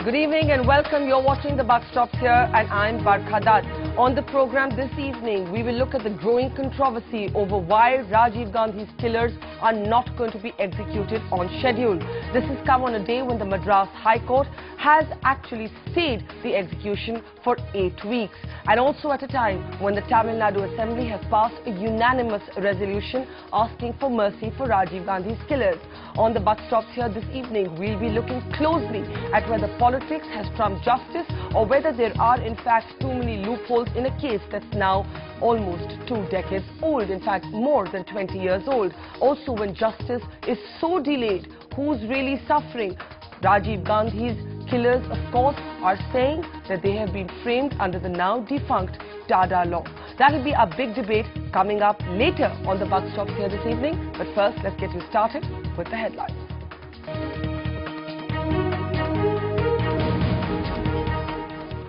Good evening and welcome. You're watching The Buck Stops Here and I'm Barkha Dutt. On the program this evening, we will look at the growing controversy over why Rajiv Gandhi's killers are not going to be executed on schedule. This has come on a day when the Madras High Court has actually stayed the execution for 8 weeks. And also at a time when the Tamil Nadu Assembly has passed a unanimous resolution asking for mercy for Rajiv Gandhi's killers. On the Buck Stops Here this evening, we'll be looking closely at whether politics has trumped justice or whether there are in fact too many loopholes in a case that's now almost 2 decades old, in fact more than 20 years old. Also, when justice is so delayed, who's really suffering? Rajiv Gandhi's killers, of course, are saying that they have been framed under the now defunct Dada law. That will be a big debate coming up later on the Buck Stops Here this evening. But first, let's get you started with the headlines.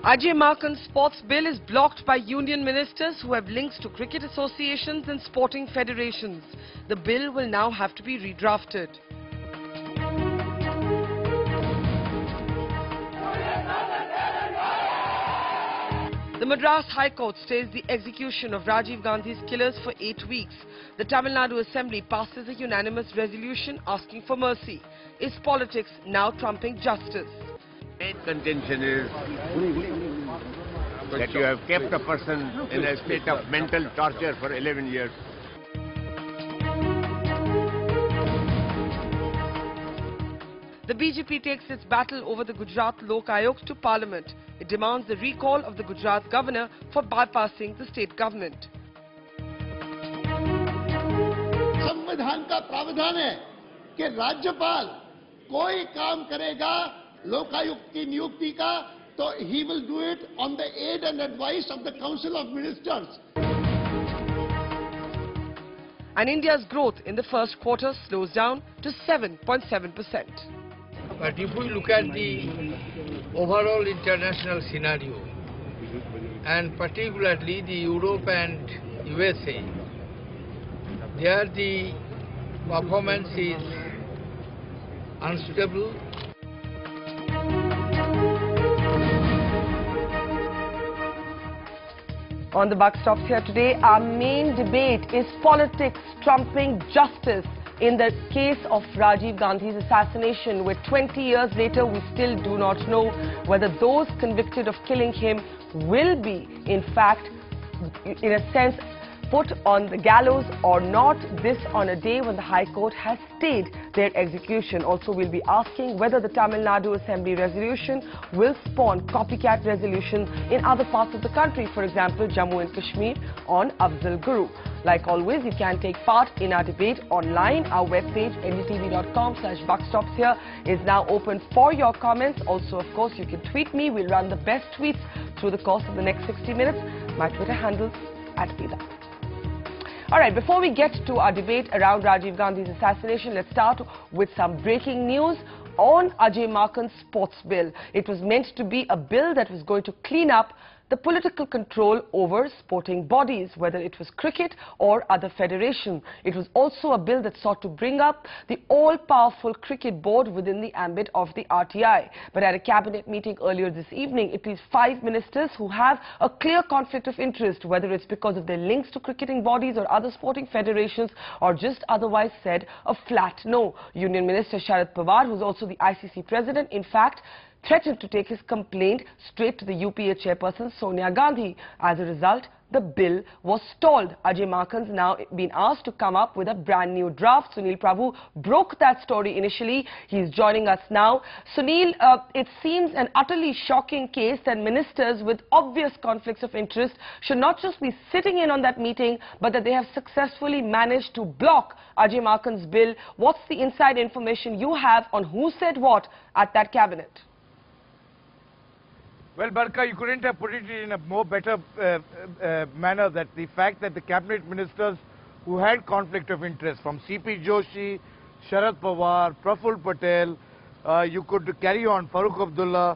Ajay Markan's sports bill is blocked by union ministers who have links to cricket associations and sporting federations. The bill will now have to be redrafted. The Madras High Court stays the execution of Rajiv Gandhi's killers for 8 weeks. The Tamil Nadu Assembly passes a unanimous resolution asking for mercy. Is politics now trumping justice? Main contention is that you have kept a person in a state of mental torture for 11 years. The BJP takes its battle over the Gujarat Lok Ayog to Parliament. It demands the recall of the Gujarat governor for bypassing the state government. संविधान का प्रावधान है कि राज्यपाल कोई काम करेगा लोकायुक्त की नियुक्ति का तो he will do it on the aid and advice of the Council of Ministers. And India's growth in the first quarter slows down to 7.7%. But if we look at the overall international scenario, and particularly the Europe and USA, there the performance is unstable. On the Buck Stops Here today, our main debate is politics trumping justice in the case of Rajiv Gandhi's assassination, where 20 years later we still do not know whether those convicted of killing him will be, in fact, in a sense, put on the gallows or not. This on a day when the High Court has stayed their execution. Also, we'll be asking whether the Tamil Nadu Assembly resolution will spawn copycat resolutions in other parts of the country, for example, Jammu and Kashmir on Afzal Guru. Like always, you can take part in our debate online. Our webpage, ndtv.com/buckstopshere, is now open for your comments. Also, of course, you can tweet me. We'll run the best tweets through the course of the next 60 minutes. My Twitter handle @Vida. All right, before we get to our debate around Rajiv Gandhi's assassination, let's start with some breaking news on Ajay Markan's sports bill. It was meant to be a bill that was going to clean up the political control over sporting bodies, whether it was cricket or other federation. It was also a bill that sought to bring up the all-powerful cricket board within the ambit of the RTI. But at a cabinet meeting earlier this evening, at least 5 ministers who have a clear conflict of interest, whether it's because of their links to cricketing bodies or other sporting federations, or just otherwise said a flat no. Union Minister Sharad Pawar, who's also the ICC president, in fact, threatened to take his complaint straight to the UPA chairperson Sonia Gandhi. As a result, the bill was stalled. Ajay Markan's now been asked to come up with a brand new draft. Sunil Prabhu broke that story initially. He's joining us now. Sunil, it seems an utterly shocking case that ministers with obvious conflicts of interest should not just be sitting in on that meeting, but that they have successfully managed to block Ajay Markan's bill. What's the inside information you have on who said what at that cabinet? Well, Barkha, you couldn't have put it in a more better manner, that the fact that the cabinet ministers who had conflict of interest, from C.P. Joshi, Sharad Pawar, Praful Patel, you could carry on, Farooq Abdullah,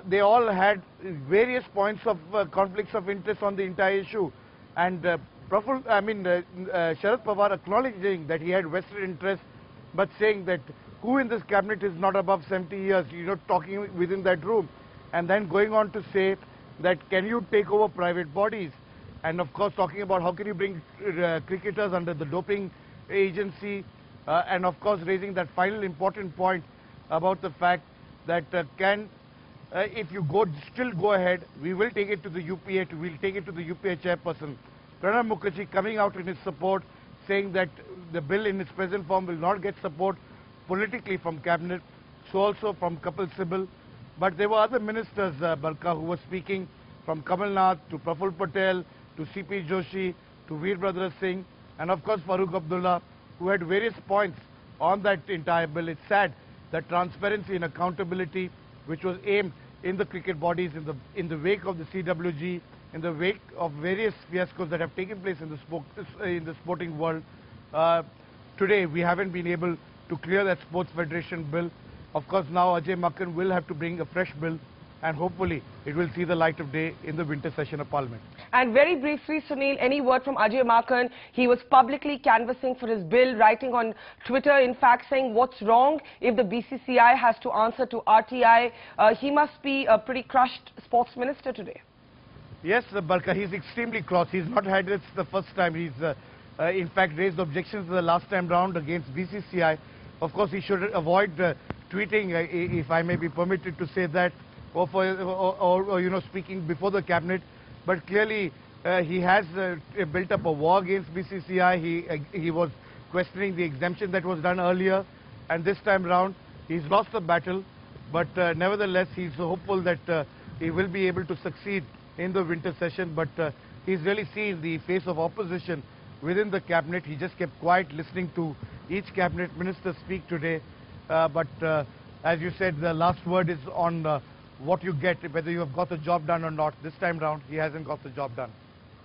they all had various points of conflicts of interest on the entire issue. And Sharad Pawar acknowledging that he had vested interest, but saying that who in this cabinet is not above 70 years, you know, talking within that room, and then going on to say that can you take over private bodies, and of course talking about how can you bring cricketers under the doping agency, and of course raising that final important point about the fact that if you still go ahead, we will take it to the UPA, we'll take it to the UPA chairperson. Pranab Mukherjee coming out in his support, saying that the bill in its present form will not get support politically from cabinet, so also from Kapil Sibal. But there were other ministers, Balka, who were speaking, from Kamal Nath to Praful Patel to CP Joshi to Veerbhadra Singh, and of course Farooq Abdullah, who had various points on that entire bill. It's sad that transparency and accountability, which was aimed in the cricket bodies in the wake of the CWG, in the wake of various fiascos that have taken place in the sporting world, today we haven't been able to clear that Sports Federation bill. Of course, now Ajay Makkan will have to bring a fresh bill, and hopefully it will see the light of day in the winter session of Parliament. And very briefly, Sunil, any word from Ajay Makkan? He was publicly canvassing for his bill, writing on Twitter, in fact, saying what's wrong if the BCCI has to answer to RTI. He must be a pretty crushed sports minister today. Yes, Balka, he's extremely cross. He's not had this the first time. He's in fact raised objections the last time round against BCCI. Of course, he should avoid tweeting, if I may be permitted to say that, or you know, speaking before the cabinet. But clearly, he has built up a war against BCCI. He was questioning the exemption that was done earlier, and this time round, he's lost the battle. But nevertheless, he's hopeful that he will be able to succeed in the winter session. But he's really seen the face of opposition within the cabinet. He just kept quiet, listening to each cabinet minister speak today. But as you said, the last word is on what you get, whether you have got the job done or not. This time round, he hasn't got the job done.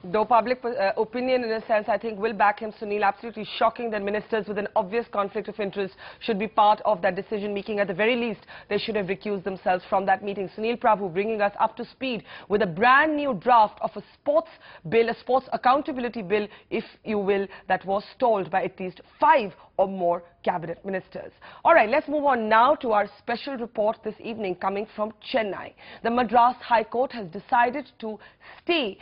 Though public opinion, in a sense, I think will back him, Sunil. Absolutely shocking that ministers with an obvious conflict of interest should be part of that decision making. At the very least, they should have recused themselves from that meeting. Sunil Prabhu bringing us up to speed with a brand new draft of a sports bill, a sports accountability bill, if you will, that was stalled by at least 5 or more cabinet ministers. All right, let's move on now to our special report this evening coming from Chennai. The Madras High Court has decided to stay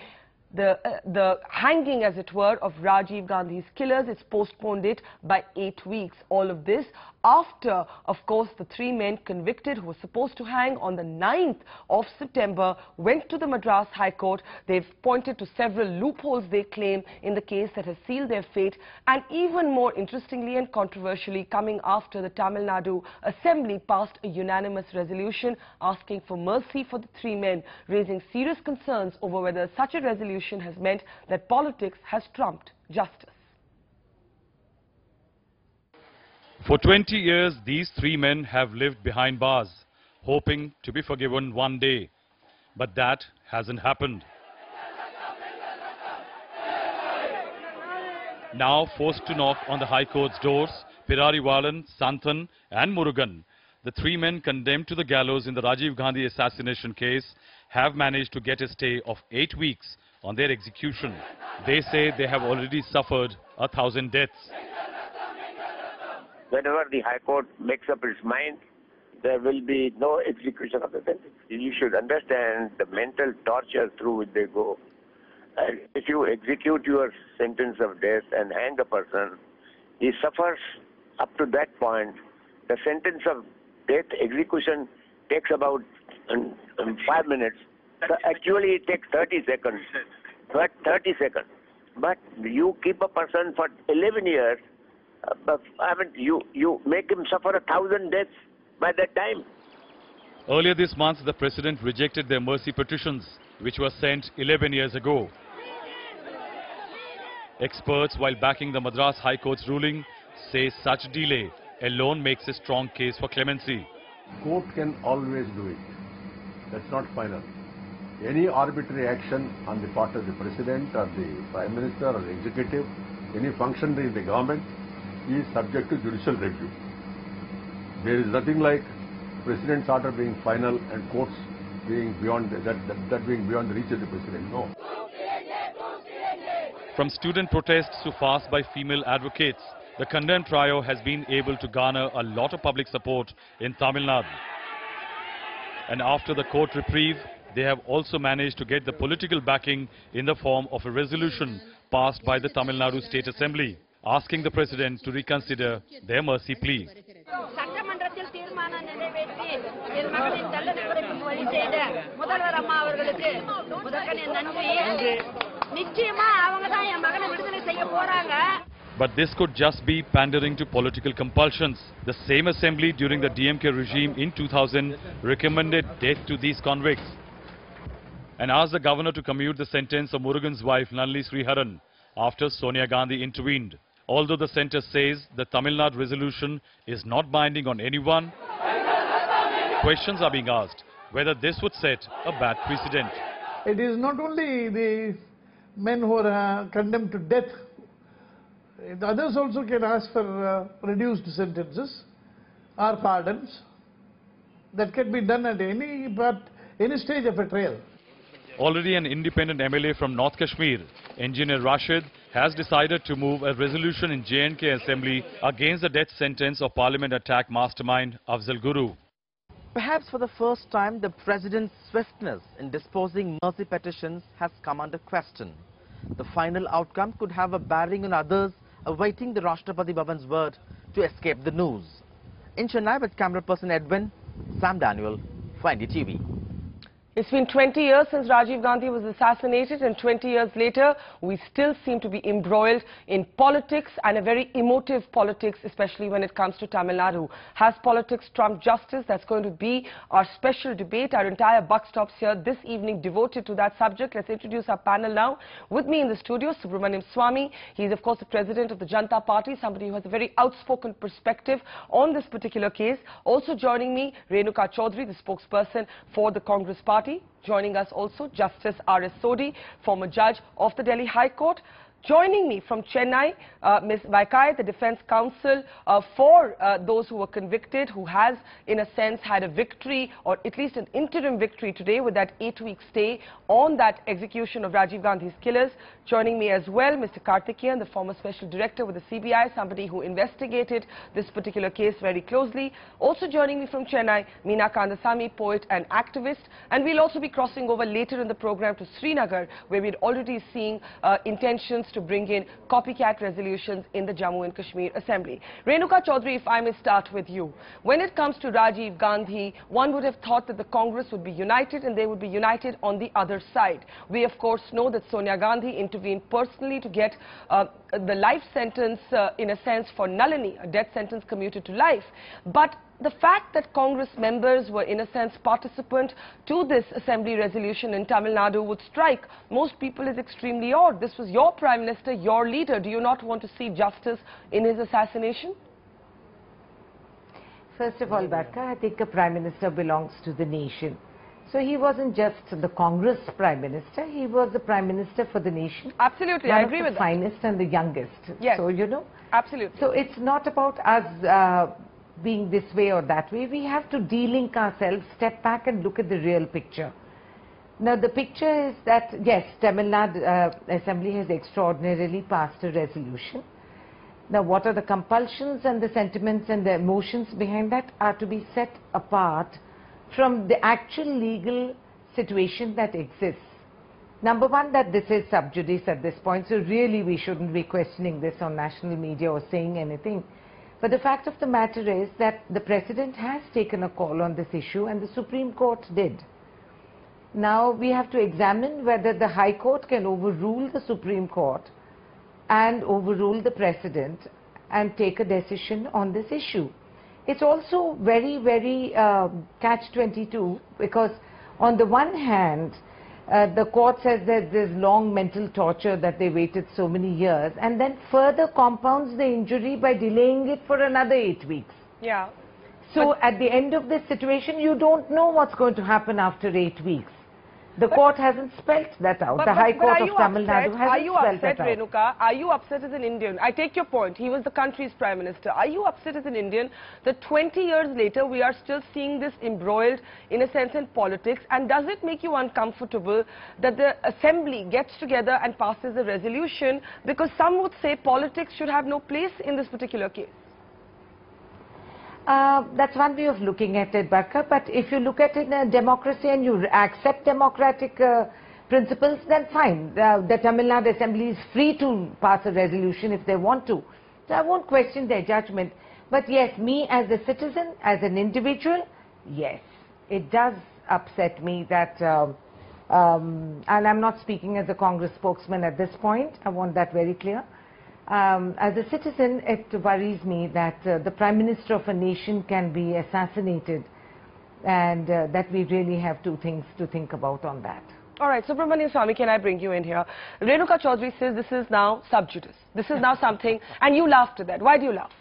the hanging, as it were, of Rajiv Gandhi's killers. It's postponed it by 8 weeks. All of this after, of course, the 3 men convicted who were supposed to hang on the 9th of September went to the Madras High Court. They've pointed to several loopholes, they claim, in the case that has sealed their fate. And even more interestingly and controversially, coming after the Tamil Nadu Assembly passed a unanimous resolution asking for mercy for the 3 men, raising serious concerns over whether such a resolution has meant that politics has trumped justice. For 20 years, these 3 men have lived behind bars, hoping to be forgiven one day. But that hasn't happened. Now forced to knock on the High Court's doors, Pirarivalan, Santhan and Murugan, the 3 men condemned to the gallows in the Rajiv Gandhi assassination case, have managed to get a stay of 8 weeks on their execution. They say they have already suffered 1,000 deaths. Whenever the High Court makes up its mind, there will be no execution of the sentence. You should understand the mental torture through which they go. And if you execute your sentence of death and hang a person, he suffers up to that point. The sentence of death execution takes about 5 minutes. So actually it takes 30 seconds. But 30 seconds. But you keep a person for 11 years, you make him suffer 1,000 deaths by that time. Earlier this month, the President rejected their mercy petitions, which were sent 11 years ago. Experts, while backing the Madras High Court's ruling, say such delay alone makes a strong case for clemency. Court can always do it. That's not final. Any arbitrary action on the part of the President or the Prime Minister or the Executive, any functionary in the government, is subject to judicial review. There is nothing like President's order being final and courts being beyond that being beyond the reach of the President. No. From student protests to fast by female advocates, The condemned trio has been able to garner a lot of public support in Tamil Nadu. And after the court reprieve, they have also managed to get the political backing in the form of a resolution passed by the Tamil Nadu State Assembly, asking the President to reconsider their mercy plea. But this could just be pandering to political compulsions. The same assembly during the DMK regime in 2000 recommended death to these convicts and asked the governor to commute the sentence of Murugan's wife Nalini Sriharan after Sonia Gandhi intervened. Although the centre says the Tamil Nadu resolution is not binding on anyone, questions are being asked whether this would set a bad precedent. It is not only the men who are condemned to death. The others also can ask for reduced sentences or pardons. That can be done at any stage of a trial. Already an independent MLA from North Kashmir, Engineer Rashid, has decided to move a resolution in J&K Assembly against the death sentence of Parliament attack mastermind Afzal Guru. Perhaps for the first time, the President's swiftness in disposing mercy petitions has come under question. The final outcome could have a bearing on others awaiting the Rashtrapati Bhavan's word to escape the news. In Chennai with camera person Edwin, Sam Daniel, for NDTV. It's been 20 years since Rajiv Gandhi was assassinated, and 20 years later, we still seem to be embroiled in politics, and a very emotive politics, especially when it comes to Tamil Nadu. Has politics trumped justice? That's going to be our special debate. Our entire buck stops here this evening devoted to that subject. Let's introduce our panel now. With me in the studio, Subramanian Swamy. He is, of course, the president of the Janata Party, somebody who has a very outspoken perspective on this particular case. Also joining me, Renuka Chaudhary, the spokesperson for the Congress Party. Joining us also, Justice R.S. Sodhi, former judge of the Delhi High Court. Joining me from Chennai, Ms. Vaikai, the defense counsel for those who were convicted, who has, in a sense, had a victory, or at least an interim victory today with that 8-week stay on that execution of Rajiv Gandhi's killers. Joining me as well, Mr. Karthikeyan, the former special director with the CBI, somebody who investigated this particular case very closely. Also joining me from Chennai, Meena Kandasamy, poet and activist. And we'll also be crossing over later in the program to Srinagar, where we're already seeing intentions to bring in copycat resolutions in the Jammu and Kashmir Assembly. Renuka Chaudhary, if I may start with you. When it comes to Rajiv Gandhi, one would have thought that the Congress would be united and they would be united on the other side. We, of course, know that Sonia Gandhi intervened personally to get the life sentence, in a sense, for Nalini, a death sentence commuted to life. But the fact that Congress members were, in a sense, participant to this assembly resolution in Tamil Nadu would strike most people as extremely odd. This was your Prime Minister, your leader. Do you not want to see justice in his assassination? First of all, Barka, I think a Prime Minister belongs to the nation. So he wasn't just the Congress Prime Minister, he was the Prime Minister for the nation. Absolutely, I agree with that. One of the finest and the youngest. Yes. So, you know. Absolutely. So it's not about us being this way or that way. We have to de-link ourselves, step back and look at the real picture. Now the picture is that, yes, Tamil Nadu Assembly has extraordinarily passed a resolution. Now what are the compulsions and the sentiments and the emotions behind that are to be set apart from the actual legal situation that exists. Number one, that this is sub judice at this point, so really we shouldn't be questioning this on national media or saying anything. But the fact of the matter is that the President has taken a call on this issue and the Supreme Court did. Now we have to examine whether the High Court can overrule the Supreme Court and overrule the President and take a decision on this issue. It's also very, very catch-22, because on the one hand, the court says that there's long mental torture that they waited so many years, and then further compounds the injury by delaying it for another 8 weeks. Yeah. So at the end of this situation, you don't know what's going to happen after 8 weeks. The court hasn't spelt that out. The High Court of Tamil Nadu hasn't spelt that out. Renuka, are you upset as an Indian? I take your point. He was the country's Prime Minister. Are you upset as an Indian that 20 years later we are still seeing this embroiled, in a sense, in politics? And does it make you uncomfortable that the Assembly gets together and passes a resolution? Because some would say politics should have no place in this particular case. That's one way of looking at it, Barkha, but if you look at it in a democracy and you accept democratic principles, then fine. The Tamil Nadu Assembly is free to pass a resolution if they want to. So I won't question their judgment. But yes, me as a citizen, as an individual, yes, it does upset me that, and I'm not speaking as a Congress spokesman at this point, I want that very clear. As a citizen, it worries me that the Prime Minister of a nation can be assassinated, and that we really have two things to think about on that. All right, Subramanian Swamy, can I bring you in here? Renuka Chaudhary says this is now sub judice. This is now something, and you laughed at that. Why do you laugh?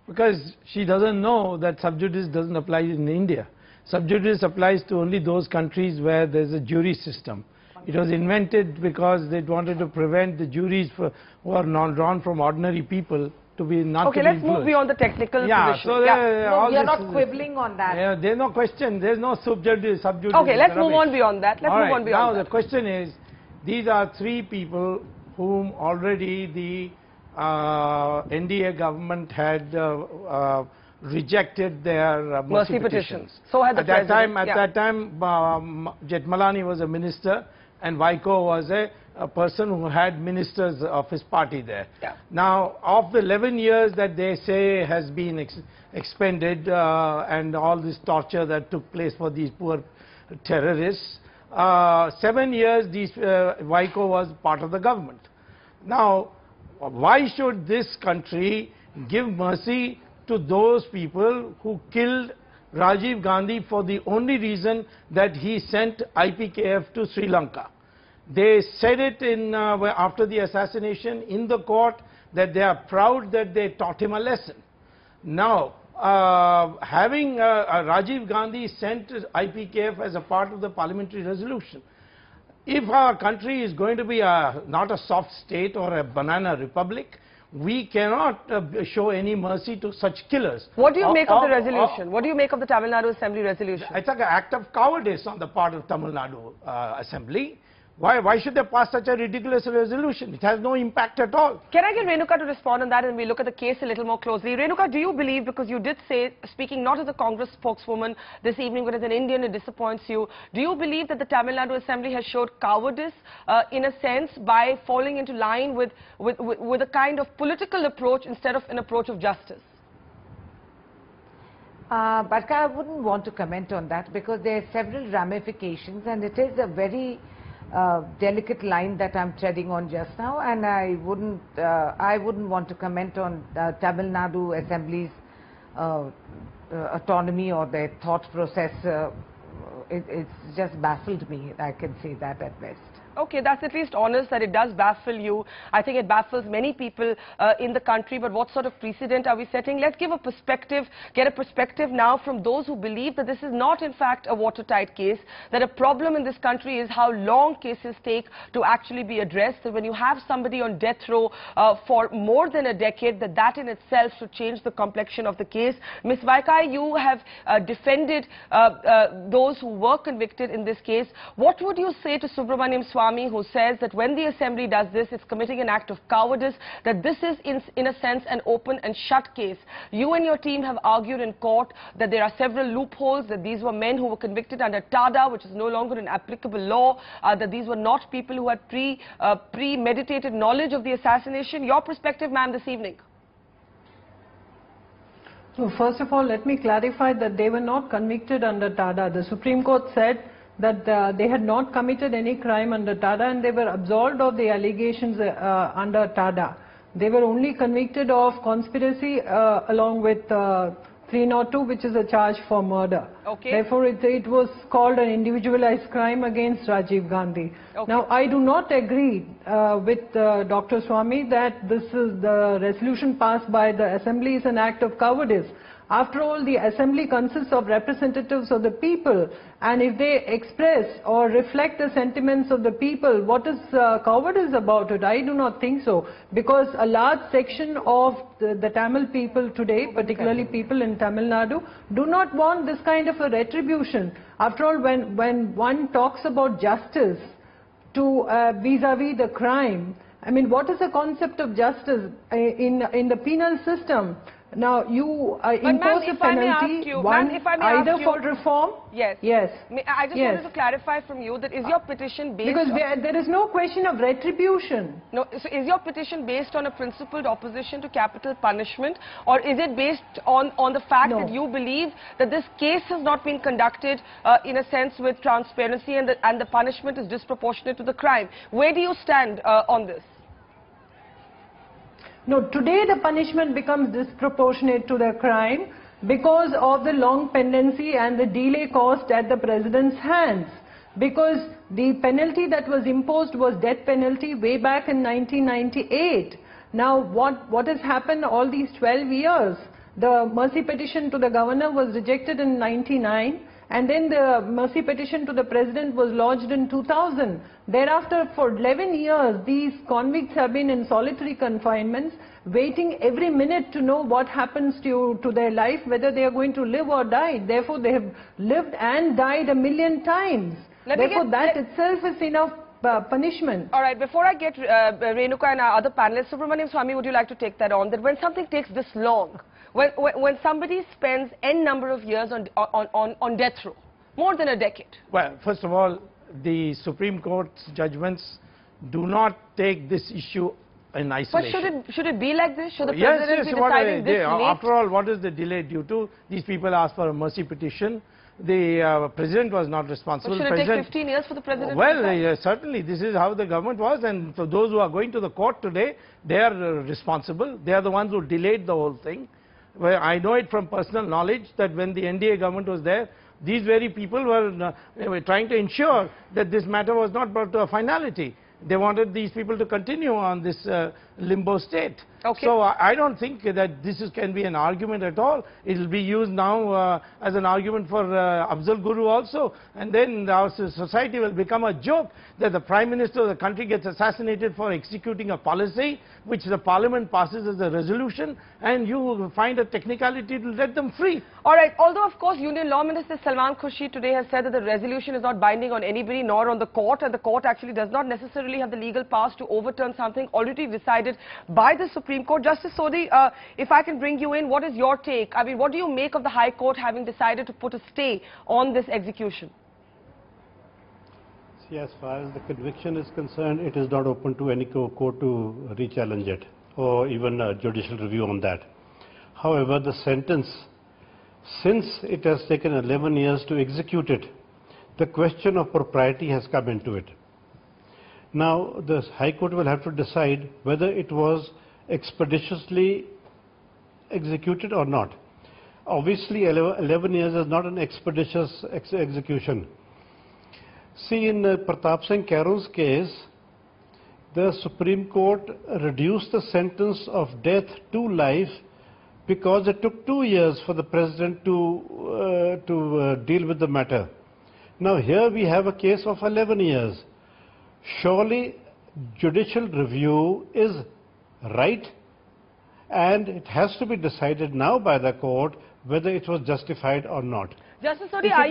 Because she doesn't know that sub judice doesn't apply in India. Sub judice applies to only those countries where there's a jury system. It was invented because they wanted to prevent the juries who are not drawn from ordinary people to be not okay, to be let's move beyond the technical position. So no, you're not quibbling on that. There's no question. There's no sub judice. Okay, let's move on beyond that. Let's move on beyond that. Now the question is, these are three people whom already the NDA government had rejected their mercy petitions. So had the president. At that time, Jethmalani was a minister, and Vaiko was a person who had ministers of his party there. Now, of the 11 years that they say has been expended and all this torture that took place for these poor terrorists, 7 years Vaiko was part of the government. Now, why should this country give mercy to those people who killed Rajiv Gandhi for the only reason that he sent IPKF to Sri Lanka? They said it after the assassination in the court that they are proud that they taught him a lesson. Now, having Rajiv Gandhi sent IPKF as a part of the parliamentary resolution, if our country is going to be not a soft state or a banana republic, we cannot show any mercy to such killers. What do you make of the resolution? What do you make of the Tamil Nadu Assembly resolution? It's like an act of cowardice on the part of Tamil Nadu Assembly. Why should they pass such a ridiculous resolution? It has no impact at all. Can I get Renuka to respond on that and we look at the case a little more closely? Renuka, do you believe, because you did say, speaking not as a Congress spokeswoman this evening, but as an Indian, it disappoints you. Do you believe that the Tamil Nadu Assembly has showed cowardice in a sense by falling into line with a kind of political approach instead of an approach of justice? But I wouldn't want to comment on that because there are several ramifications and it is a very delicate line that I'm treading on just now, and I wouldn't want to comment on Tamil Nadu Assembly's autonomy or their thought process. It's just baffled me. I can say that at best. Okay, that's at least honest that it does baffle you. I think it baffles many people in the country, but what sort of precedent are we setting? Let's give a perspective, get a perspective now from those who believe that this is not in fact a watertight case, that a problem in this country is how long cases take to actually be addressed. So when you have somebody on death row for more than a decade, that in itself should change the complexion of the case. Ms. Vaikai, you have defended those who were convicted in this case. What would you say to Subramanian Swamy, who says that when the Assembly does this, it's committing an act of cowardice, that this is in a sense an open and shut case? You and your team have argued in court that there are several loopholes, that these were men who were convicted under TADA, which is no longer an applicable law, that these were not people who had premeditated knowledge of the assassination. Your perspective, ma'am, this evening? So first of all, let me clarify that they were not convicted under TADA. The Supreme Court said that they had not committed any crime under TADA and they were absolved of the allegations under TADA. They were only convicted of conspiracy along with 302, which is a charge for murder. Okay. Therefore, it was called an individualized crime against Rajiv Gandhi. Okay. Now, I do not agree with Dr. Swamy that this is the resolution passed by the Assembly is an act of cowardice. After all, the Assembly consists of representatives of the people, and if they express or reflect the sentiments of the people, what is cowardice about it? I do not think so, because a large section of the Tamil people today, particularly people in Tamil Nadu, do not want this kind of a retribution. After all, when one talks about justice to vis-a-vis the crime, I mean, what is the concept of justice in the penal system? Now, you impose a penalty, either for reform. Yes. Yes. I just wanted to clarify from you that is your petition based because there is no question of retribution. No, so is your petition based on a principled opposition to capital punishment, or is it based on the fact that you believe that this case has not been conducted in a sense with transparency and the punishment is disproportionate to the crime? Where do you stand on this? No, today the punishment becomes disproportionate to the crime because of the long pendency and the delay caused at the president's hands. Because the penalty that was imposed was death penalty way back in 1998. Now what has happened all these 12 years? The mercy petition to the governor was rejected in 99. And then the mercy petition to the president was lodged in 2000. Thereafter, for 11 years, these convicts have been in solitary confinements, waiting every minute to know what happens to their life, whether they are going to live or die. Therefore, they have lived and died 1,000,000 times. Therefore, that itself is enough punishment. All right, before I get Renuka and our other panelists, Subramanian Swamy, would you like to take that on? That when something takes this long, when somebody spends n number of years on death row, more than a decade. Well, first of all, the Supreme Court's judgments do not take this issue in isolation. But should it be like this? Should the president be deciding this late? After all, what is the delay due to? These people asked for a mercy petition. The president was not responsible. But should it take 15 years for the president? Well, certainly, this is how the government was, and for those who are going to the court today, they are responsible. They are the ones who delayed the whole thing. Well, I know it from personal knowledge that when the NDA government was there, these very people were trying to ensure that this matter was not brought to a finality. They wanted these people to continue on this limbo state. Okay. So I don't think that this can be an argument at all. It will be used now as an argument for Afzal Guru also, and then our society will become a joke that the Prime Minister of the country gets assassinated for executing a policy which the Parliament passes as a resolution, and you find a technicality to let them free. All right. Although, of course, Union Law Minister Salman Khurshid today has said that the resolution is not binding on anybody nor on the court, and the court actually does not necessarily have the legal powers to overturn something already decided by the Supreme Court. Justice Sodhi, if I can bring you in, what is your take? I mean, what do you make of the High Court having decided to put a stay on this execution? See, as far as the conviction is concerned, it is not open to any court to re-challenge it or even a judicial review on that. However, the sentence, since it has taken 11 years to execute it, the question of propriety has come into it. Now, the High Court will have to decide whether it was expeditiously executed or not. Obviously, 11 years is not an expeditious execution. See, in Pratap Singh Karu's case, the Supreme Court reduced the sentence of death to life because it took 2 years for the President to deal with the matter. Now, here we have a case of 11 years. Surely, judicial review is right, and it has to be decided now by the court whether it was justified or not. Justice Sodhi, are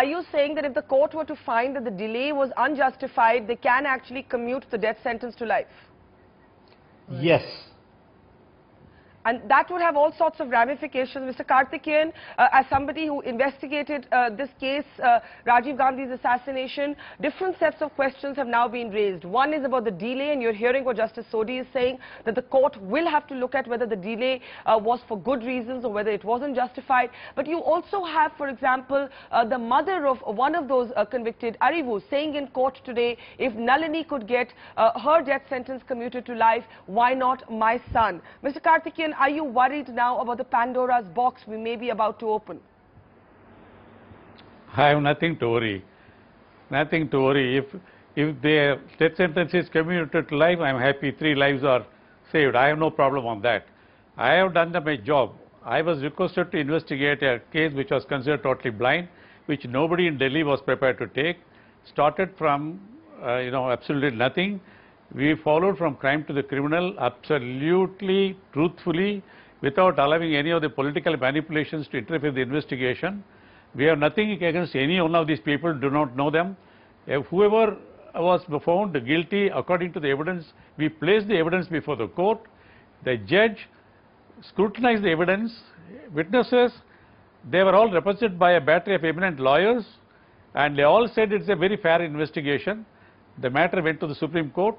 you saying that if the court were to find that the delay was unjustified, they can actually commute the death sentence to life? Yes. And that would have all sorts of ramifications. Mr. Karthikeyan, as somebody who investigated this case, Rajiv Gandhi's assassination, different sets of questions have now been raised. One is about the delay, and you're hearing what Justice Sodhi is saying, that the court will have to look at whether the delay was for good reasons or whether it wasn't justified. But you also have, for example, the mother of one of those convicted, Arivu, saying in court today, if Nalini could get her death sentence commuted to life, why not my son? Mr. Karthikeyan, are you worried now about the Pandora's box we may be about to open? I have nothing to worry. Nothing to worry. If their death sentence is commuted to life, I am happy. 3 lives are saved. I have no problem on that. I have done my job. I was requested to investigate a case which was considered totally blind. which nobody in Delhi was prepared to take, started from absolutely nothing. We followed from crime to the criminal absolutely, truthfully, without allowing any of the political manipulations to interfere with the investigation. We have nothing against any one of these people, do not know them. If whoever was found guilty according to the evidence, we placed the evidence before the court. The judge scrutinized the evidence, witnesses. They were all represented by a battery of eminent lawyers, and they all said it's a very fair investigation. The matter went to the Supreme Court.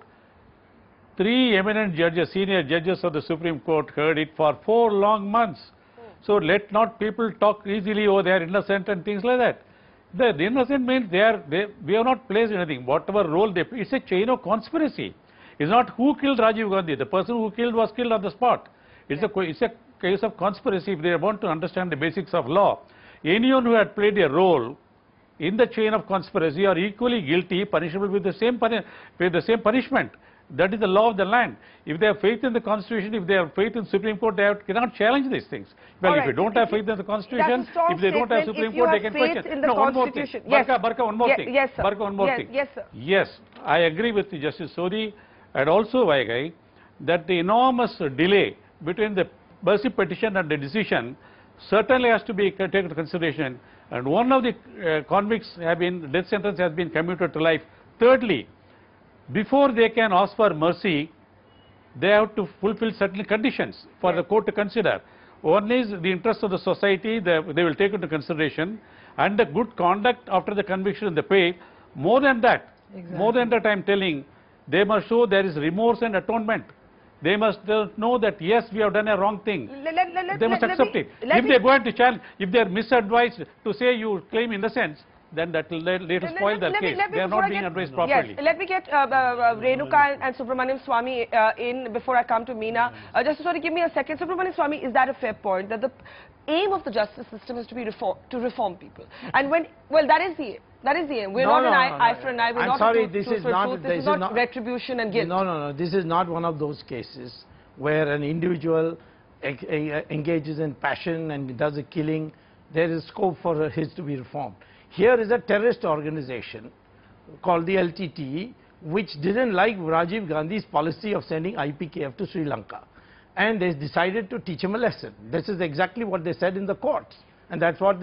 3 eminent judges, senior judges of the Supreme Court heard it for 4 long months. So let not people talk easily, oh, they are innocent and things like that. The innocent means we have not placed anything. Whatever role they play, it's a chain of conspiracy. It's not who killed Rajiv Gandhi. The person who killed was killed on the spot. It's a case of conspiracy if they want to understand the basics of law. Anyone who had played a role in the chain of conspiracy are equally guilty, punishable with the same punishment. That is the law of the land. If they have faith in the Constitution, if they have faith in Supreme Court, they cannot challenge these things. Well, if you don't have faith in the Constitution, if they don't have Supreme Court, they can question. No, one more thing. Yes. Barka, one more thing. Yes, sir. Barka, one more thing. Yes, sir. Yes, I agree with Justice Sodhi and also Vaigai that the enormous delay between the mercy petition and the decision certainly has to be taken into consideration. And one of the convicts death sentence has been commuted to life. Thirdly, before they can ask for mercy, they have to fulfill certain conditions for the court to consider. One is the interest of the society, they will take into consideration, and the good conduct after the conviction and the pay. More than that, I am telling, they must show there is remorse and atonement. They must know that yes, we have done a wrong thing. They must accept it. If they are going to challenge, if they are misadvised to say you claim innocence, then that will later spoil their case. They are not being advised properly. Yes, let me get Renuka and Subramanian Swamy in before I come to Meena. Just sorry, give me a second. Subramanian Swamy, is that a fair point that the aim of the justice system is to reform people? And that is the aim. That is the aim. We're not an eye for an eye. We're not sorry, this is not retribution and guilt. No. This is not one of those cases where an individual engages in passion and does a killing. There is scope for his to be reformed. Here is a terrorist organization called the LTTE, which didn't like Rajiv Gandhi's policy of sending IPKF to Sri Lanka. And they decided to teach him a lesson. This is exactly what they said in the courts. And that's what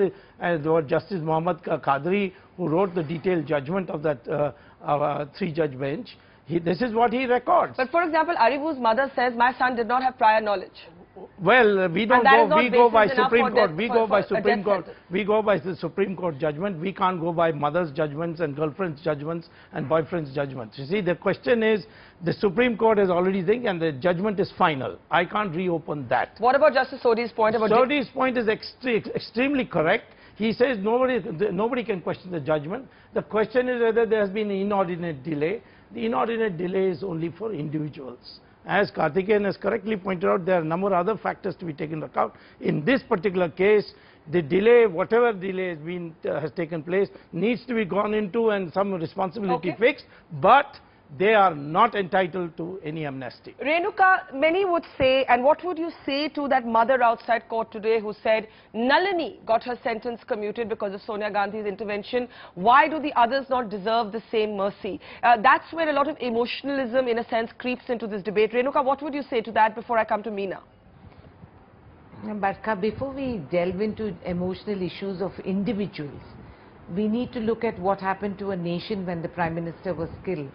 Justice Muhammad Qadri, who wrote the detailed judgment of that 3-judge bench, this is what he records. But for example, Arivu's mother says, my son did not have prior knowledge. Well, we don't go. We go by Supreme Court. We go by Supreme Court. We go by the Supreme Court judgment. We can't go by mother's judgments and girlfriend's judgments and boyfriend's judgments. You see, the question is, the Supreme Court has already said, and the judgment is final. I can't reopen that. What about Justice Sodhi's point about? Sodhi's point is extremely correct. He says nobody can question the judgment. The question is whether there has been an inordinate delay. The inordinate delay is only for individuals. As Karthikeyan has correctly pointed out, there are a number of other factors to be taken into account. In this particular case, the delay, whatever delay has taken place, needs to be gone into and some responsibility fixed, but they are not entitled to any amnesty. Renuka, many would say, and what would you say to that mother outside court today who said Nalini got her sentence commuted because of Sonia Gandhi's intervention? Why do the others not deserve the same mercy? That's where a lot of emotionalism, in a sense, creeps into this debate. Renuka, what would you say to that before I come to Meena? Barka, before we delve into emotional issues of individuals, we need to look at what happened to a nation when the Prime Minister was killed.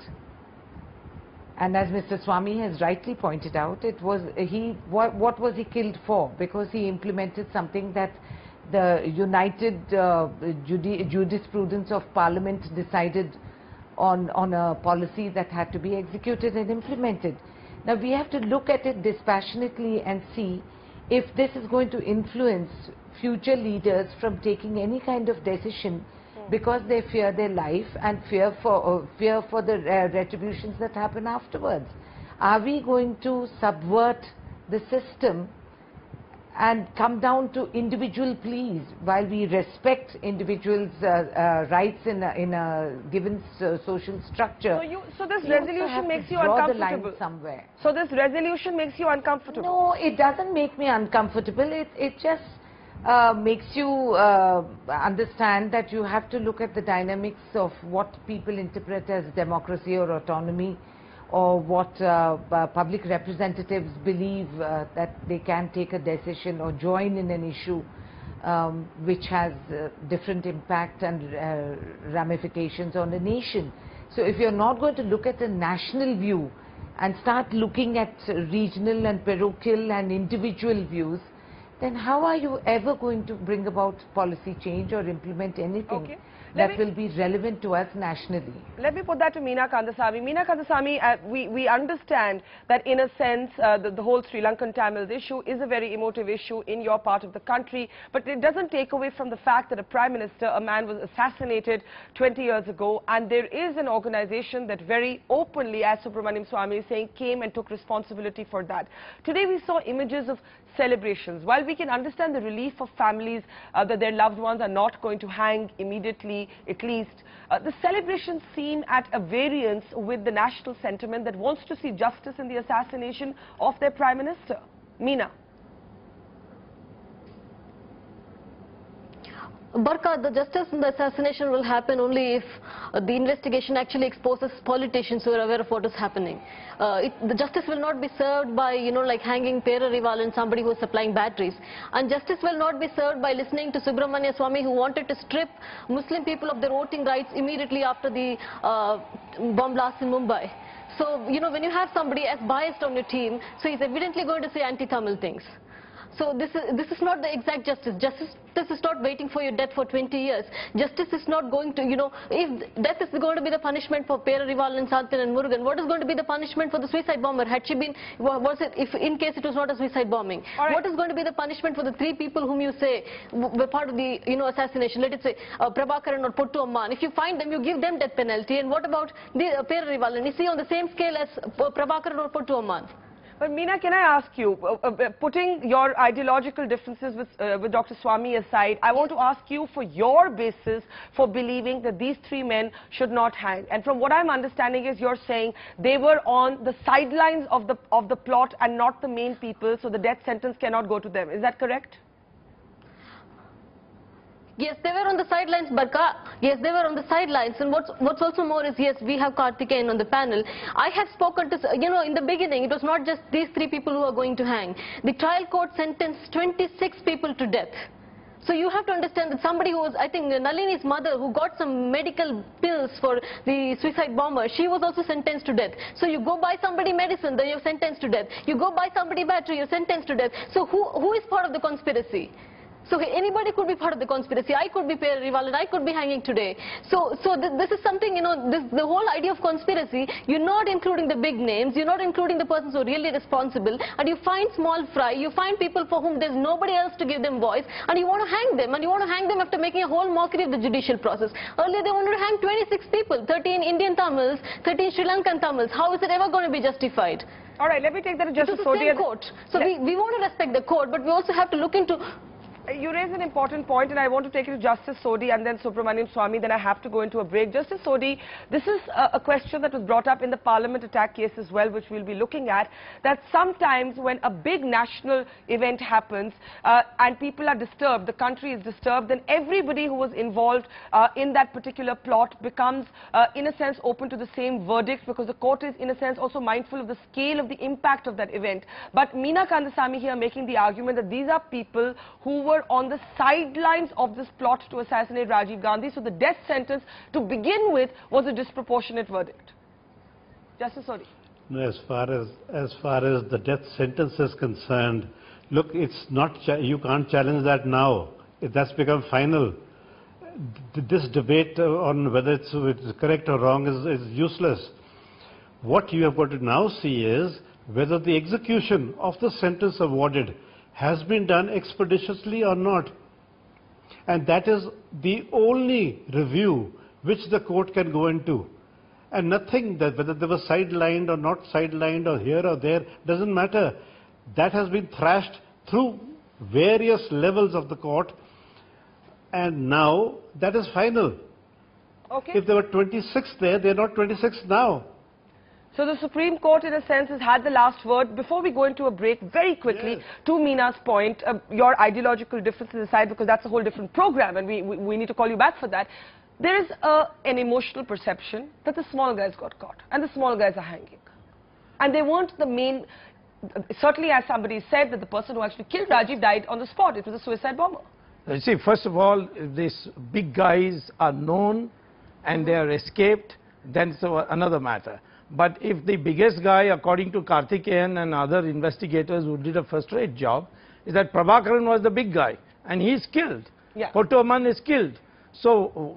And as Mr. Swamy has rightly pointed out, it was what was he killed for? Because he implemented something that the united jurisprudence of Parliament decided on a policy that had to be executed and implemented. Now we have to look at it dispassionately and see if this is going to influence future leaders from taking any kind of decision because they fear their life and fear for the retributions that happen afterwards. Are we going to subvert the system and come down to individual pleas while we respect individuals' rights in a given social structure? So this resolution makes you uncomfortable. Somewhere. So this resolution makes you uncomfortable. No, it doesn't make me uncomfortable. It just makes you understand that you have to look at the dynamics of what people interpret as democracy or autonomy, or what public representatives believe that they can take a decision or join in an issue which has different impact and ramifications on a nation. So if you're not going to look at a national view and start looking at regional and parochial and individual views, then how are you ever going to bring about policy change or implement anything that will be relevant to us nationally? Let me put that to Meena Kandasamy. Meena Kandasamy, we understand that in a sense the whole Sri Lankan Tamils issue is a very emotive issue in your part of the country, but it doesn't take away from the fact that a Prime Minister, a man was assassinated 20 years ago, and there is an organization that very openly, as Subramanian Swamy is saying, came and took responsibility for that. Today we saw images of celebrations. While we can understand the relief of families that their loved ones are not going to hang immediately, at least, the celebrations seem at a variance with the national sentiment that wants to see justice in the assassination of their Prime Minister. Meena. Barka, the justice in the assassination will happen only if the investigation actually exposes politicians who are aware of what is happening. The justice will not be served by, like hanging Perarival and somebody who is supplying batteries. And justice will not be served by listening to Subramanian Swamy, who wanted to strip Muslim people of their voting rights immediately after the bomb blast in Mumbai. So, when you have somebody as biased on your team, so he's evidently going to say anti-Tamil things. So this is not the exact justice. Justice is not waiting for your death for 20 years. Justice is not going to, if death is going to be the punishment for Perarival and Santhan and Murugan, what is going to be the punishment for the suicide bomber? Had she been, if in case it was not a suicide bombing? Right. What is going to be the punishment for the 3 people whom you say were part of the, assassination? Let it say Prabhakaran or Pottu Amman. If you find them, you give them death penalty. And what about the Perarival? And is he on the same scale as Prabhakaran or Pottu Amman? But Meena, can I ask you, putting your ideological differences with Dr. Swamy aside, I want to ask you for your basis for believing that these 3 men should not hang. And from what I'm understanding is you're saying they were on the sidelines of the plot and not the main people, so the death sentence cannot go to them. Is that correct? Yes, they were on the sidelines, Barka. Yes, they were on the sidelines. And what's also more is, yes, we have Karthikeyan on the panel. I have spoken to, in the beginning, it was not just these 3 people who are going to hang. The trial court sentenced 26 people to death. So you have to understand that somebody who was, I think, Nalini's mother, who got some medical pills for the suicide bomber, she was also sentenced to death. So you go buy somebody medicine, then you're sentenced to death. You go buy somebody battery, you're sentenced to death. So who is part of the conspiracy? So anybody could be part of the conspiracy. I could be Perarival and I could be hanging today. So this is something, the whole idea of conspiracy, you're not including the big names, you're not including the persons who are really responsible, and you find small fry, you find people for whom there's nobody else to give them voice, and you want to hang them, and you want to hang them after making a whole mockery of the judicial process. Earlier they wanted to hang 26 people, 13 Indian Tamils, 13 Sri Lankan Tamils. How is it ever going to be justified? All right, let me take that to Justice Sodhi. Court. So we want to respect the court, but we also have to look into... You raise an important point, and I want to take it to Justice Sodhi and then Subramanian Swamy, then I have to go into a break. Justice Sodhi, this is a question that was brought up in the Parliament attack case as well, which we'll be looking at, that sometimes when a big national event happens and people are disturbed, the country is disturbed, then everybody who was involved in that particular plot becomes, in a sense, open to the same verdict, because the court is, in a sense, also mindful of the scale of the impact of that event. But Meena Kandasamy here making the argument that these are people who were on the sidelines of this plot to assassinate Rajiv Gandhi, so the death sentence to begin with was a disproportionate verdict. Justice Sodhi. No, as far as the death sentence is concerned, look, it's not, you can't challenge that now. That's become final. This debate on whether it's correct or wrong is useless. What you have got to now see is whether the execution of the sentence awarded has been done expeditiously or not. And that is the only review which the court can go into. And nothing that whether they were sidelined or not sidelined or here or there doesn't matter. That has been thrashed through various levels of the court, and now that is final. Okay. If there were 26 there, they're not 26 now. So the Supreme Court, in a sense, has had the last word. Before we go into a break, very quickly, to Meena's point, your ideological differences aside, because that's a whole different program, and we need to call you back for that. There is an emotional perception that the small guys got caught, and the small guys are hanging. And they weren't the main, certainly as somebody said, that the person who actually killed Rajiv died on the spot. It was a suicide bomber. You see, first of all, if these big guys are known and they are escaped, then it's another matter. But if the biggest guy, according to Karthikeyan and other investigators who did a first-rate job, is that Prabhakaran was the big guy, and he is killed. Yeah. Pottoman is killed. So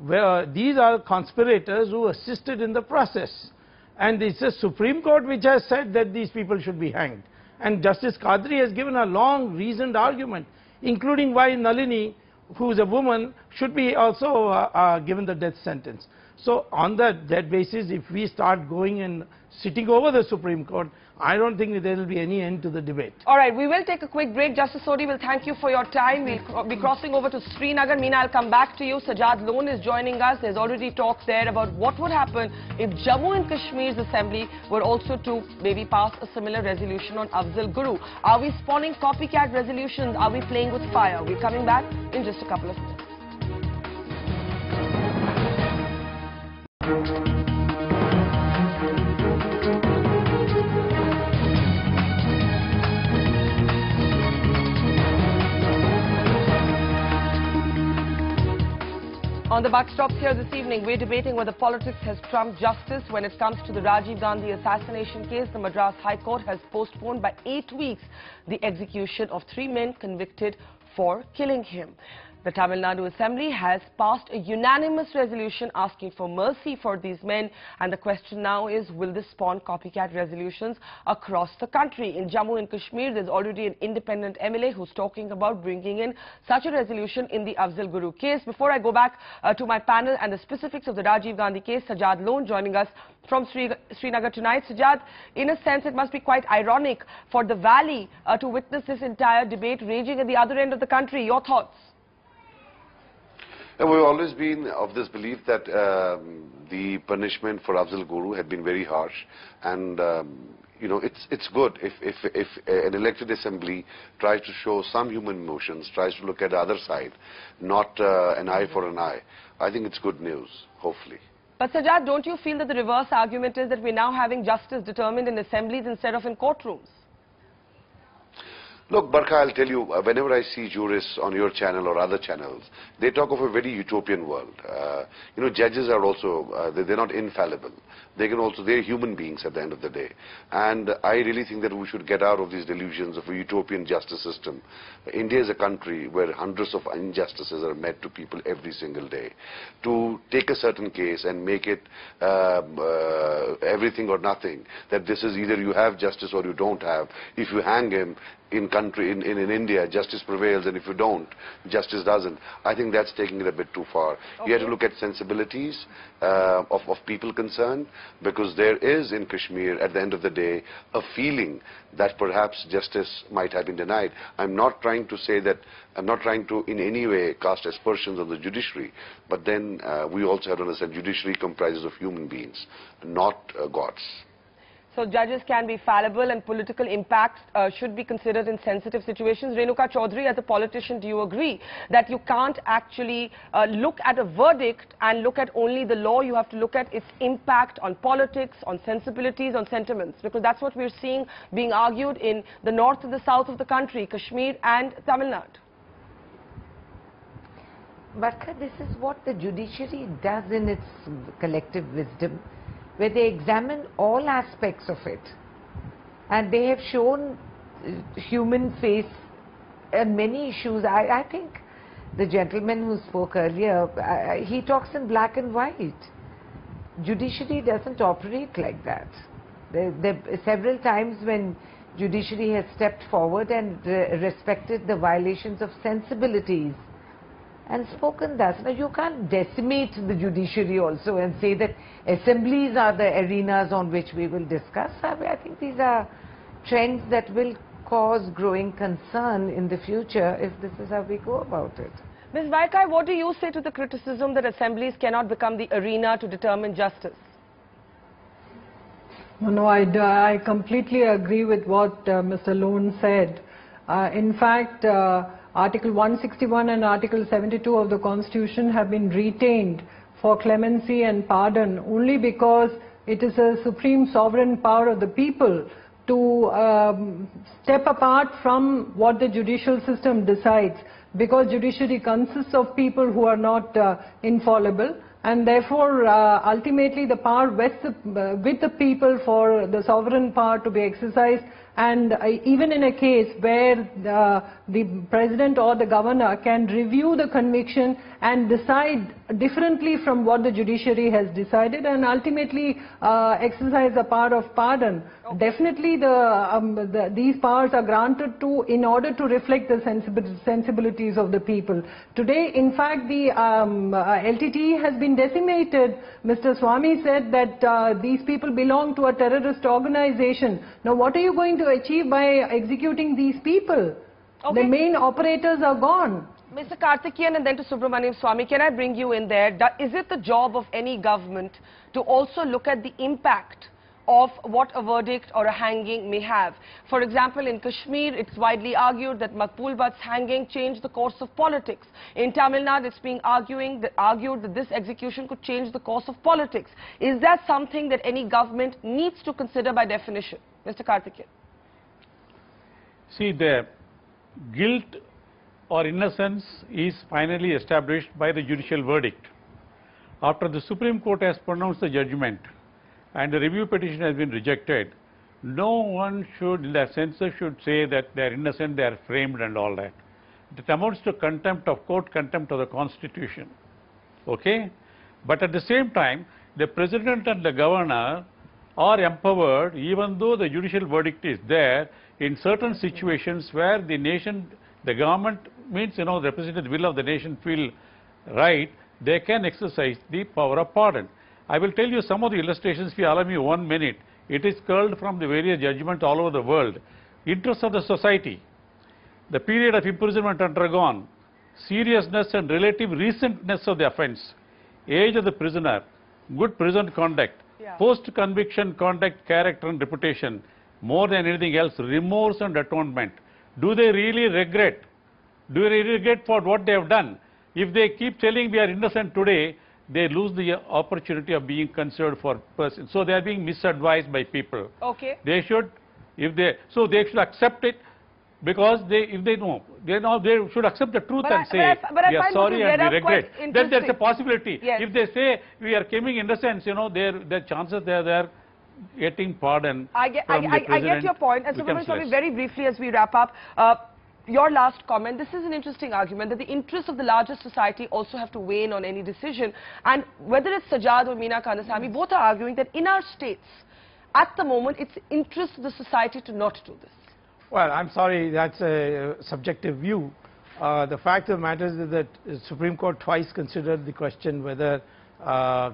these are conspirators who assisted in the process. And it's the Supreme Court which has said that these people should be hanged. And Justice Kadri has given a long, reasoned argument, including why Nalini, who is a woman, should be also given the death sentence. So on that basis, if we start going and sitting over the Supreme Court, I don't think there will be any end to the debate. All right, we will take a quick break. Justice Sodhi will thank you for your time. We'll be crossing over to Srinagar. Meena, I'll come back to you. Sajad Lone is joining us. There's already talk there about what would happen if Jammu and Kashmir's assembly were also to maybe pass a similar resolution on Afzal Guru. Are we spawning copycat resolutions? Are we playing with fire? We're coming back in just a couple of minutes. On the buck stops here this evening, we're debating whether politics has trumped justice when it comes to the Rajiv Gandhi assassination case. The Madras High Court has postponed by 8 weeks the execution of 3 men convicted for killing him. The Tamil Nadu Assembly has passed a unanimous resolution asking for mercy for these men, and the question now is, will this spawn copycat resolutions across the country? In Jammu and Kashmir, there's already an independent MLA who's talking about bringing in such a resolution in the Afzal Guru case. Before I go back to my panel and the specifics of the Rajiv Gandhi case, Sajad Lone joining us from Srinagar tonight. Sajad, in a sense, it must be quite ironic for the valley to witness this entire debate raging at the other end of the country. Your thoughts? And we've always been of this belief that the punishment for Afzal Guru had been very harsh, and you know, it's good if an elected assembly tries to show some human emotions, tries to look at the other side, not an eye for an eye. I think it's good news, hopefully. But Sajad, don't you feel that the reverse argument is that we're now having justice determined in assemblies instead of in courtrooms? Look, Barkha, I'll tell you, whenever I see jurists on your channel or other channels, they talk of a very utopian world. You know, judges are also, they're not infallible. They can also, they're human beings at the end of the day. And I really think that we should get out of these delusions of a utopian justice system. India is a country where hundreds of injustices are met to people every single day. To take a certain case and make it everything or nothing, that this is either you have justice or you don't have. If you hang him, in India, justice prevails, and if you don't, justice doesn't. I think that's taking it a bit too far. Okay. You have to look at sensibilities of people concerned, because there is in Kashmir, at the end of the day, a feeling that perhaps justice might have been denied. I'm not trying to say that, I'm not trying to in any way cast aspersions on the judiciary, but then we also have to understand judiciary comprises of human beings, not gods. So judges can be fallible and political impacts should be considered in sensitive situations. Renuka Chaudhary, as a politician, do you agree that you can't actually look at a verdict and look at only the law? You have to look at its impact on politics, on sensibilities, on sentiments, because that's what we're seeing being argued in the north and the south of the country, Kashmir and Tamil Nadu. Barkha, this is what the judiciary does in its collective wisdom, where they examine all aspects of it, and they have shown human face on many issues. I think the gentleman who spoke earlier, he talks in black and white. Judiciary doesn't operate like that. There several times when judiciary has stepped forward and respected the violations of sensibilities and spoken thus. Now, you can't decimate the judiciary also and say that assemblies are the arenas on which we will discuss. I think these are trends that will cause growing concern in the future if this is how we go about it. Ms. Vaikai, what do you say to the criticism that assemblies cannot become the arena to determine justice? No, I completely agree with what Mr. Lone said. In fact, Article 161 and Article 72 of the Constitution have been retained for clemency and pardon only because it is a supreme sovereign power of the people to step apart from what the judicial system decides, because judiciary consists of people who are not infallible, and therefore ultimately the power vests with the people for the sovereign power to be exercised. And even in a case where the president or the governor can review the conviction and decide differently from what the judiciary has decided and ultimately exercise the power of pardon. Okay. Definitely these powers are granted in order to reflect the sensibilities of the people. Today, in fact, the LTTE has been decimated. Mr. Swamy said that these people belong to a terrorist organization. Now, what are you going to achieve by executing these people? Okay. The main operators are gone. Mr. Karthikeyan and then to Subramanian Swamy, can I bring you in there? Is it the job of any government to also look at the impact of what a verdict or a hanging may have? For example, in Kashmir, it's widely argued that Maqbool Butt's hanging changed the course of politics. In Tamil Nadu, it's being argued that this execution could change the course of politics. Is that something that any government needs to consider by definition? Mr. Karthikeyan. See, the guilt or innocence is finally established by the judicial verdict. After the Supreme Court has pronounced the judgment and the review petition has been rejected, no one should, the censor should say that they are innocent, they are framed and all that. It amounts to contempt of court, contempt of the Constitution. Okay? But at the same time, the President and the Governor are empowered, even though the judicial verdict is there, in certain situations where the nation, the government means, representing the will of the nation feel right, they can exercise the power of pardon. I will tell you some of the illustrations, if you allow me 1 minute. It is curled from the various judgments all over the world. Interests of the society, the period of imprisonment undergone, seriousness and relative recentness of the offence, age of the prisoner, good prison conduct, post-conviction conduct, character and reputation, more than anything else, remorse and atonement. Do they really regret? Do they regret for what they have done? If they keep telling we are innocent today, they lose the opportunity of being considered for person. So they are being misadvised by people. Okay. They should, they should accept it, because they should accept the truth and say we are sorry and we regret. Then there's a possibility. Yes. If they say we are claiming innocence, their chances they are getting pardon. I get your point. And Subramanian, very briefly as we wrap up, your last comment, this is an interesting argument that the interests of the larger society also have to weigh in on any decision. And whether it's Sajjad or Meena Kandasamy, both are arguing that in our states, at the moment, it's interest of the society to not do this. Well, I'm sorry, that's a subjective view. The fact of the matter is that the Supreme Court twice considered the question whether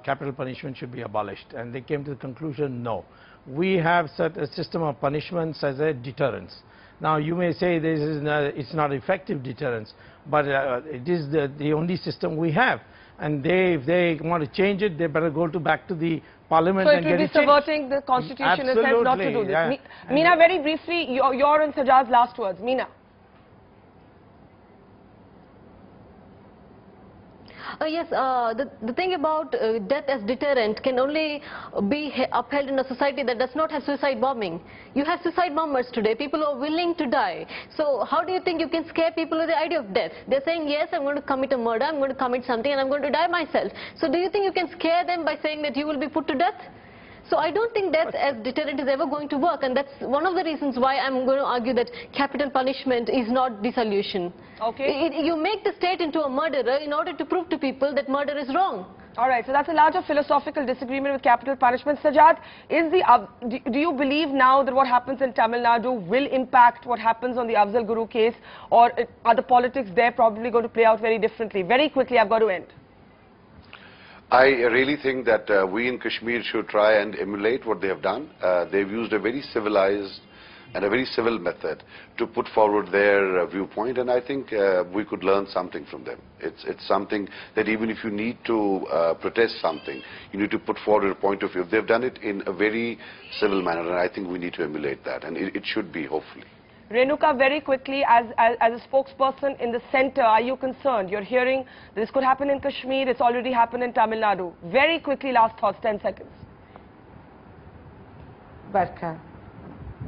capital punishment should be abolished, and they came to the conclusion no. We have set a system of punishments as a deterrence. Now, you may say it's not effective deterrence, but it is the only system we have. And if they want to change it, they better go back to the Parliament and get it changed. So it will be subverting the Constitution in a sense not to do this. Yeah. Meena, very briefly, your and Sajjad's last words. Meena. Yes, the thing about death as deterrent can only be upheld in a society that does not have suicide bombing. You have suicide bombers today, people who are willing to die. So how do you think you can scare people with the idea of death? They're saying, yes, I'm going to commit a murder, I'm going to commit something and I'm going to die myself. So do you think you can scare them by saying that you will be put to death? So I don't think death as deterrent is ever going to work, and that's one of the reasons why I'm going to argue that capital punishment is not the solution. Okay. You make the state into a murderer in order to prove to people that murder is wrong. All right, so that's a larger philosophical disagreement with capital punishment. Sajjad, do you believe now that what happens in Tamil Nadu will impact what happens on the Afzal Guru case, or are the politics there probably going to play out very differently? Very quickly, I've got to end. I really think that we in Kashmir should try and emulate what they have done. They've used a very civilized and a very civil method to put forward their viewpoint, and I think we could learn something from them. It's something that even if you need to protest something, you need to put forward a point of view. They've done it in a very civil manner, and I think we need to emulate that, and it should be, hopefully. Renuka, very quickly, as a spokesperson in the centre, are you concerned? You're hearing this could happen in Kashmir, it's already happened in Tamil Nadu. Very quickly, last thoughts, 10 seconds. Barkha,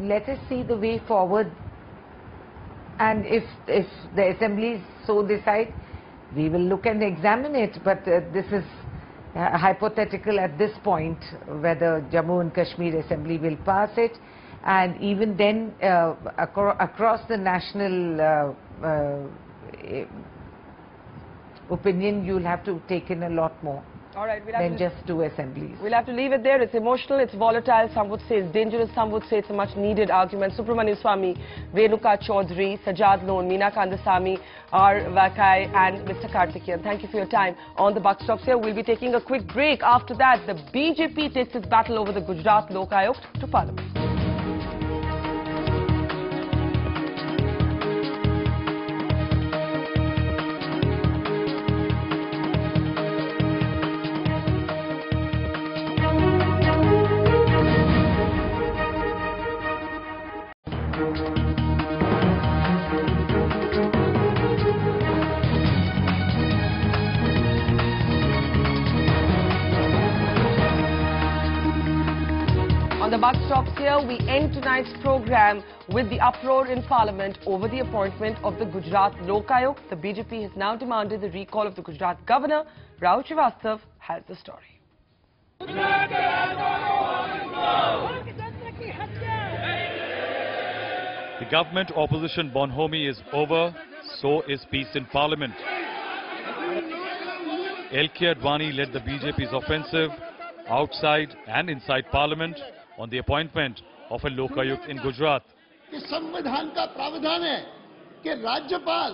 let us see the way forward, and if the Assembly so decide, we will look and examine it, but this is hypothetical at this point, whether Jammu and Kashmir Assembly will pass it. And even then, across the national opinion, you'll have to take in a lot more than just two assemblies. We'll have to leave it there. It's emotional, it's volatile, some would say it's dangerous, some would say it's a much needed argument. Subramanian Swamy, Renuka Chaudhary, Sajjad Loan, Meena Kandasamy, R. Vakai and Mr. Karthikeyan. Thank you for your time on the Buck Stops here. We'll be taking a quick break. After that, the BJP takes its battle over the Gujarat Lok Ayukt to Parliament. The Buck Stops here. We end tonight's program with the uproar in Parliament over the appointment of the Gujarat Lok Ayukt. The BJP has now demanded the recall of the Gujarat Governor. Rahul Srivastav has the story. The government opposition bonhomie is over, so is peace in Parliament. L.K. Advani led the BJP's offensive outside and inside Parliament on the appointment of a Lokayukt in Gujarat. संविधान का प्रावधान है कि राज्यपाल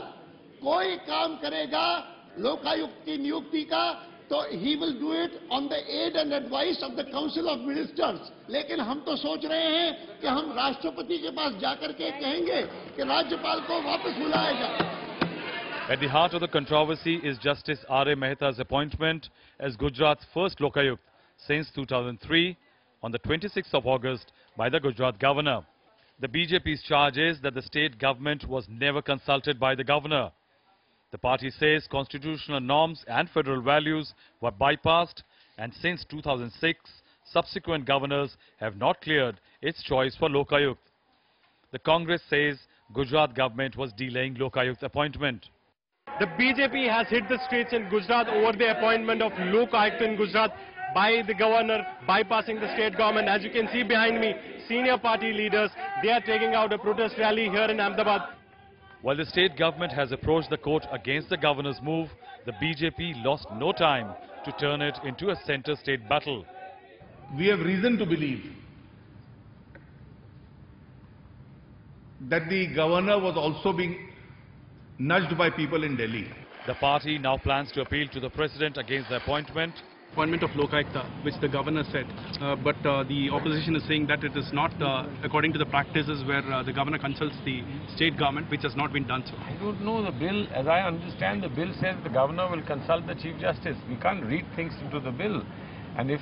कोई काम करेगा लोकायुक्त की नियुक्ति का तो he will do it on the aid and advice of the Council of Ministers. लेकिन हम तो सोच रहे हैं कि हम राष्ट्रपति के पास जाकर के कहेंगे कि राज्यपाल को वापस बुलाया जाए. At the heart of the controversy is Justice R.A. Mehta's appointment as Gujarat's first Lokayukt since 2003 on the 26th of August by the Gujarat governor. The BJP's charge is that the state government was never consulted by the governor. The party says constitutional norms and federal values were bypassed, and since 2006, subsequent governors have not cleared its choice for Lokayukt. The Congress says Gujarat government was delaying Lokayukt appointment. The BJP has hit the streets in Gujarat over the appointment of Lokayukt in Gujarat by the governor, bypassing the state government. As you can see behind me, senior party leaders, they are taking out a protest rally here in Ahmedabad. While the state government has approached the court against the governor's move, the BJP lost no time to turn it into a centre-state battle. We have reason to believe that the governor was also being nudged by people in Delhi. The party now plans to appeal to the president against the appointment. Appointment of Lokayukta, which the governor said, but the opposition is saying that it is not according to the practices where the governor consults the state government, which has not been done so. I don't know the bill. As I understand, the bill says the governor will consult the Chief Justice. We can't read things into the bill. And if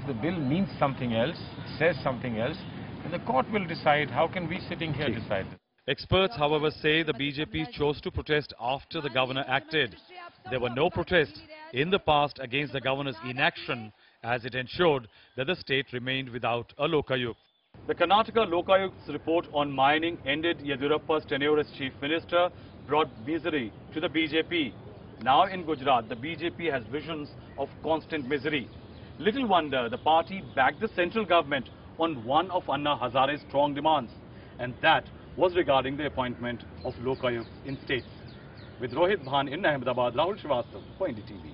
the bill means something else, says something else, then the court will decide. How can we sitting here decide? Experts, however, say the BJP chose to protest after the governor acted. There were no protests in the past against the governor's inaction, as it ensured that the state remained without a Lokayukt. The Karnataka Lokayukt's report on mining ended Yediyurappa's tenure as chief minister, brought misery to the BJP. Now in Gujarat, the BJP has visions of constant misery. Little wonder the party backed the central government on one of Anna Hazare's strong demands, and that was regarding the appointment of Lokayukt in states. With Rohit Bhan in Ahmedabad, Rahul Srivastav for NDTV.